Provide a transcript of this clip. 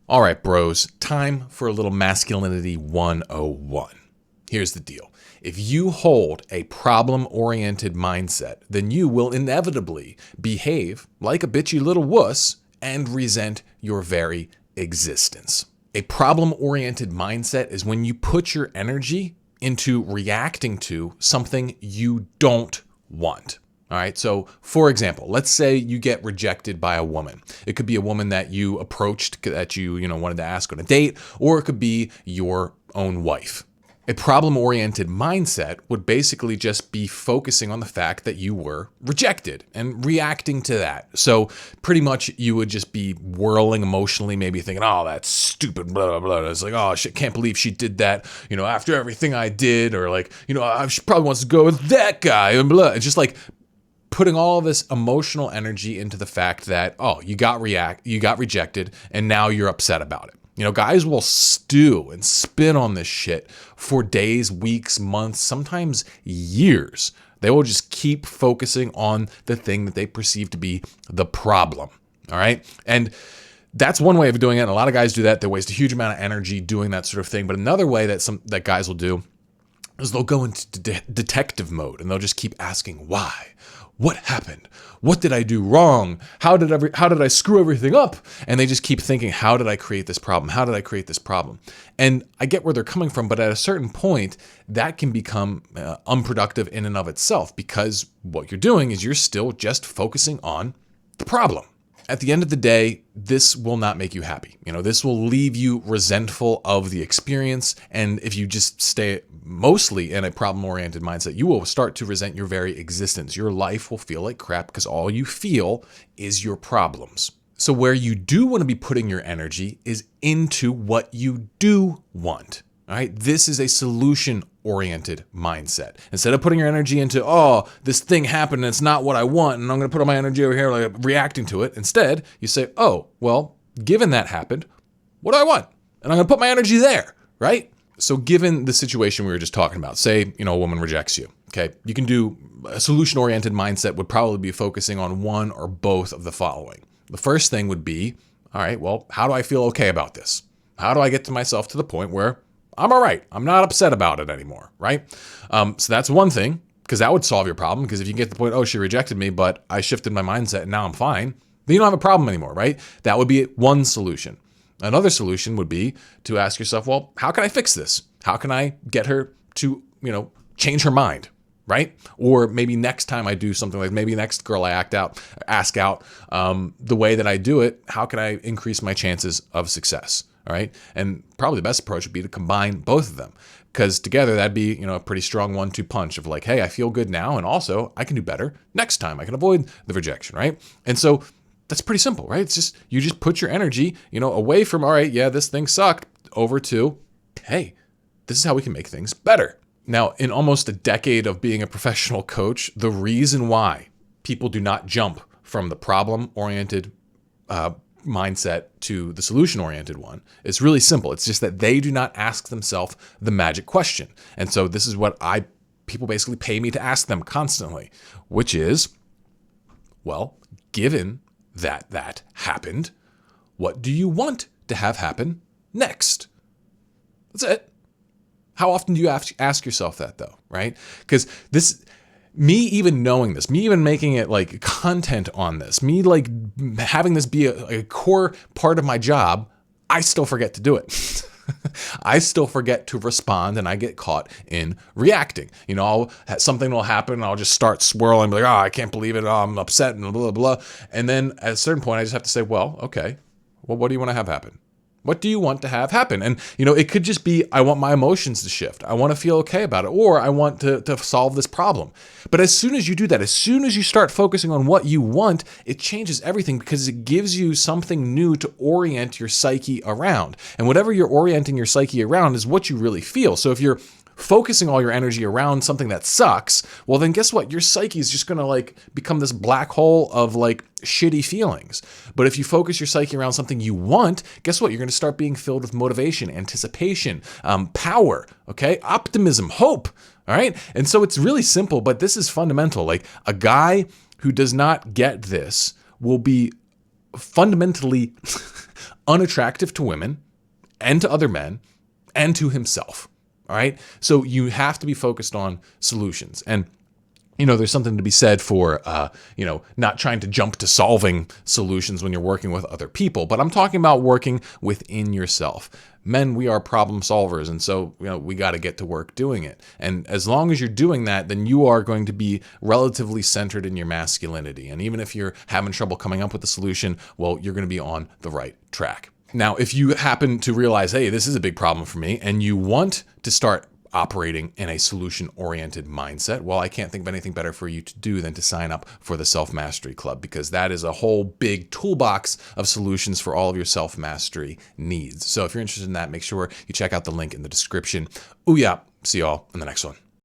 All right, bros, time for a little Masculinity 101. Here's the deal. If you hold a problem-oriented mindset, then you will inevitably behave like a bitchy little wuss and resent your very existence. A problem-oriented mindset is when you put your energy into reacting to something you don't want. All right. So, for example, let's say you get rejected by a woman. It could be a woman that you approached, that you wanted to ask on a date, or it could be your own wife. A problem-oriented mindset would basically just be focusing on the fact that you were rejected and reacting to that. So pretty much you would just be whirling emotionally, maybe thinking, oh, that's stupid, blah, blah, blah. It's like, oh, shit, can't believe she did that, after everything I did, or like, she probably wants to go with that guy, and blah. It's just like putting all of this emotional energy into the fact that, oh, you got rejected, and now you're upset about it. Guys will stew and spin on this shit for days, weeks, months, sometimes years. They will just keep focusing on the thing that they perceive to be the problem. All right. And that's one way of doing it. And a lot of guys do that. They waste a huge amount of energy doing that sort of thing. But another way that guys will do is they'll go into detective mode and they'll just keep asking why. What happened? What did I do wrong? How did I screw everything up? And they just keep thinking, how did I create this problem? How did I create this problem? And I get where they're coming from, but at a certain point, that can become unproductive in and of itself, because what you're doing is you're still just focusing on the problem. At the end of the day, this will not make you happy. This will leave you resentful of the experience. And if you just stay mostly in a problem-oriented mindset, you will start to resent your very existence. Your life will feel like crap because all you feel is your problems. So where you do want to be putting your energy is into what you do want. All right, this is a solution-oriented mindset. Instead of putting your energy into, oh, this thing happened and it's not what I want, and I'm going to put all my energy over here like reacting to it. Instead, you say, oh, well, given that happened, what do I want? And I'm going to put my energy there, right? So given the situation we were just talking about, say, a woman rejects you, okay? You can do a solution-oriented mindset would probably be focusing on one or both of the following. The first thing would be, all right, well, how do I feel okay about this? How do I get to myself to the point where I'm all right. I'm not upset about it anymore, right? So that's one thing, because that would solve your problem. Because if you get to the point, oh, she rejected me, but I shifted my mindset and now I'm fine, then you don't have a problem anymore, right? That would be one solution. Another solution would be to ask yourself, well, how can I fix this? How can I get her to, change her mind, right? Or maybe next time I do something like, maybe next girl I ask out, the way that I do it, how can I increase my chances of success? All right. And probably the best approach would be to combine both of them, because together that'd be, a pretty strong 1-2 punch of like, hey, I feel good now. And also I can do better next time. I can avoid the rejection. Right. And so that's pretty simple, right? It's just, you just put your energy, away from, all right, yeah, this thing sucked, over to, hey, this is how we can make things better. Now, in almost a decade of being a professional coach, the reason why people do not jump from the problem-oriented mindset to the solution-oriented one, it's really simple. It's just that they do not ask themselves the magic question. And so this is what people basically pay me to ask them constantly, which is, well, given that happened, what do you want to have happen next? That's it. How often do you ask yourself that though, right? Because me even knowing this, me even making it like content on this, me like having this be a core part of my job, I still forget to do it. I still forget to respond, and I get caught in reacting. Something will happen and I'll just start swirling, like, oh, I can't believe it. Oh, I'm upset and blah, blah, blah. And then at a certain point, I just have to say, well, okay, well, what do you want to have happen? What do you want to have happen? And, it could just be, I want my emotions to shift. I want to feel okay about it, or I want to solve this problem. But as soon as you do that, as soon as you start focusing on what you want, it changes everything, because it gives you something new to orient your psyche around. And whatever you're orienting your psyche around is what you really feel. So if you're focusing all your energy around something that sucks, well, then guess what? Your psyche is just going to like become this black hole of like shitty feelings. But if you focus your psyche around something you want, guess what? You're going to start being filled with motivation, anticipation, power, okay? Optimism, hope, all right? And so it's really simple, but this is fundamental. Like a guy who does not get this will be fundamentally unattractive to women and to other men and to himself. All right. So you have to be focused on solutions. And there's something to be said for, not trying to jump to solving solutions when you're working with other people, but I'm talking about working within yourself. Men, we are problem solvers, and so we got to get to work doing it. And as long as you're doing that, then you are going to be relatively centered in your masculinity. And even if you're having trouble coming up with a solution, well, you're going to be on the right track. Now, if you happen to realize, hey, this is a big problem for me, and you want to start operating in a solution-oriented mindset, well, I can't think of anything better for you to do than to sign up for the Self-Mastery Club, because that is a whole big toolbox of solutions for all of your self-mastery needs. So if you're interested in that, make sure you check out the link in the description. Ooh yeah, see y'all in the next one.